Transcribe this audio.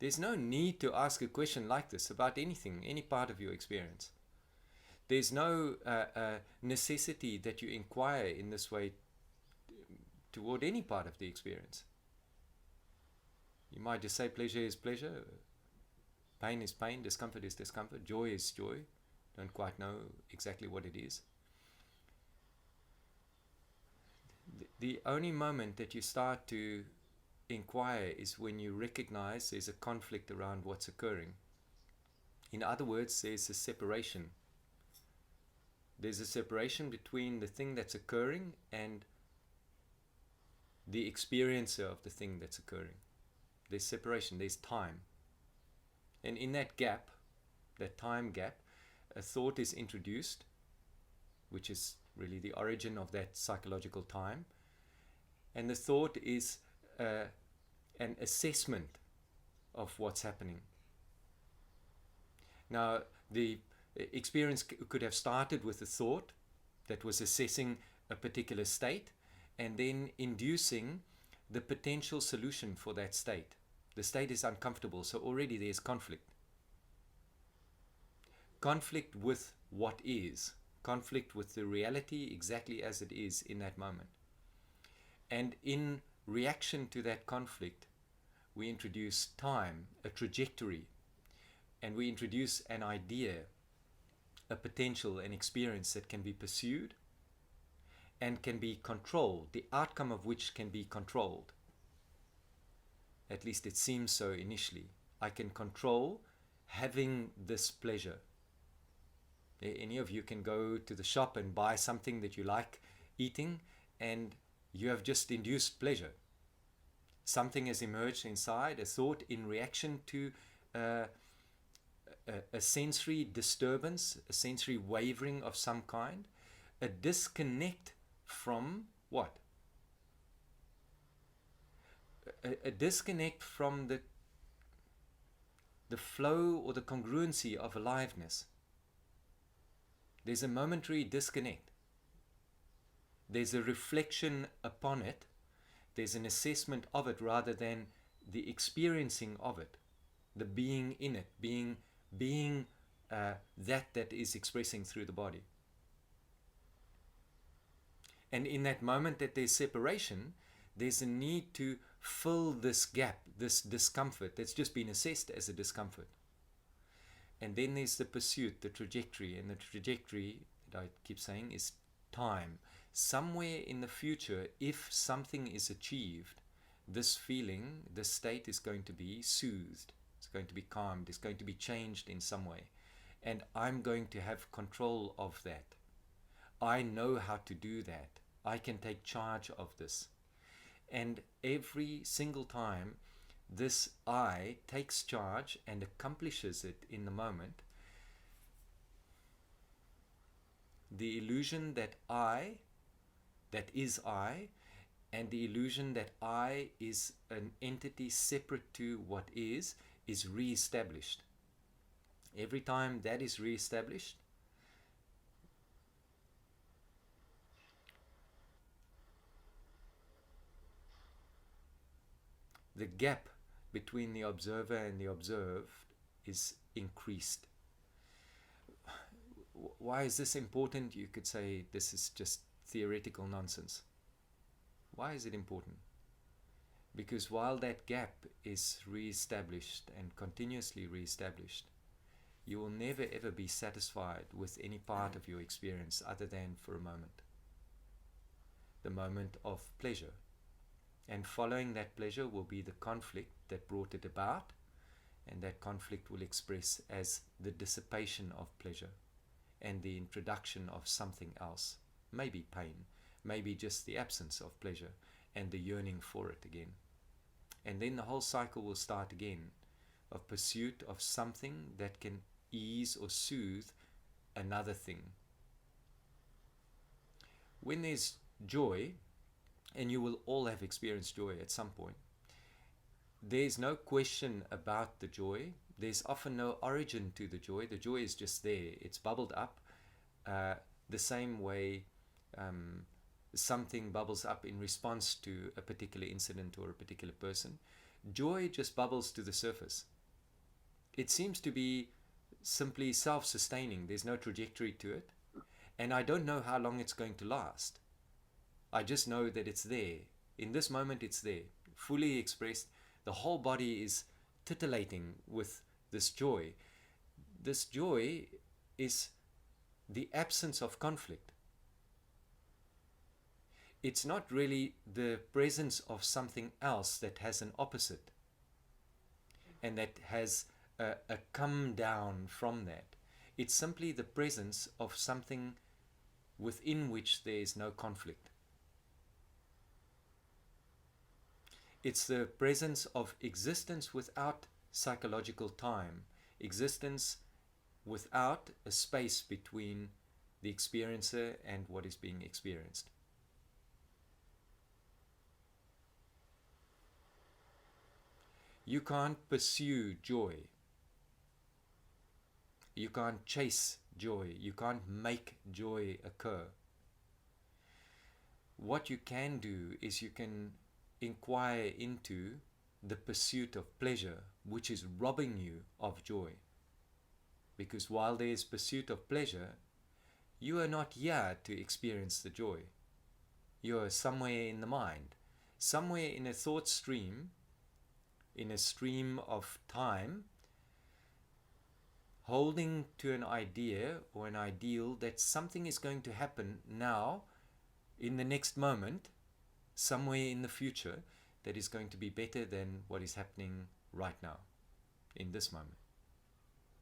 There's no need to ask a question like this about anything, any part of your experience. There's no necessity that you inquire in this way toward any part of the experience. You might just say pleasure is pleasure, pain is pain, discomfort is discomfort, joy is joy. Don't quite know exactly what it is. The only moment that you start to inquire is when you recognize there's a conflict around what's occurring. In other words, there's a separation. There's a separation between the thing that's occurring and the experiencer of the thing that's occurring. There's separation, there's time. And in that gap, that time gap, a thought is introduced, which is really the origin of that psychological time. And the thought is an assessment of what's happening. Now, the experience could have started with a thought that was assessing a particular state and then inducing the potential solution for that state. The state is uncomfortable, so already there's conflict. Conflict with what is. Conflict with the reality exactly as it is in that moment. And in reaction to that conflict, we introduce time, a trajectory, and we introduce an idea, a potential, an experience that can be pursued and can be controlled, the outcome of which can be controlled. At least it seems so initially. I can control having this pleasure. Any of you can go to the shop and buy something that you like eating, and you have just induced pleasure. Something has emerged inside, a thought in reaction to a sensory disturbance, a sensory wavering of some kind, a disconnect from what? A disconnect from the flow or the congruency of aliveness. There's a momentary disconnect. There's a reflection upon it. There's an assessment of it rather than the experiencing of it, the being in it, being that is expressing through the body. And in that moment that there's separation, there's a need to fill this gap, this discomfort that's just been assessed as a discomfort. And then there's the pursuit, the trajectory, and the trajectory, that I keep saying, is time. Somewhere in the future, if something is achieved, this feeling, this state is going to be soothed, it's going to be calmed, it's going to be changed in some way. And I'm going to have control of that. I know how to do that. I can take charge of this. And every single time this I takes charge and accomplishes it in the moment, the illusion that is I, and the illusion that I is an entity separate to what is re-established. Every time that is re-established, the gap between the observer and the observed is increased. Why is this important? You could say this is just theoretical nonsense. Why is it important? Because while that gap is re-established and continuously re-established, you will never ever be satisfied with any part of your experience other than for a moment. The moment of pleasure. And following that pleasure will be the conflict that brought it about, and that conflict will express as the dissipation of pleasure and the introduction of something else. Maybe pain, maybe just the absence of pleasure and the yearning for it again. And then the whole cycle will start again of pursuit of something that can ease or soothe another thing. When there's joy, and you will all have experienced joy at some point, there's no question about the joy. There's often no origin to the joy. The joy is just there. It's bubbled up the same way something bubbles up in response to a particular incident or a particular person. joy just bubbles to the surface. It seems to be simply self-sustaining. There's no trajectory to it. And I don't know how long it's going to last. I just know that it's there. In this moment, it's there, fully expressed. The whole body is titillating with this joy. This joy is the absence of conflict. It's not really the presence of something else that has an opposite and that has a come down from that. It's simply the presence of something within which there is no conflict. It's the presence of existence without psychological time, existence without a space between the experiencer and what is being experienced. You can't pursue joy. You can't chase joy. You can't make joy occur. What you can do is you can inquire into the pursuit of pleasure, which is robbing you of joy. Because while there is pursuit of pleasure, you are not here to experience the joy. You are somewhere in the mind, somewhere in a thought stream, in a stream of time, holding to an idea or an ideal that something is going to happen now, in the next moment, somewhere in the future, that is going to be better than what is happening right now, in this moment.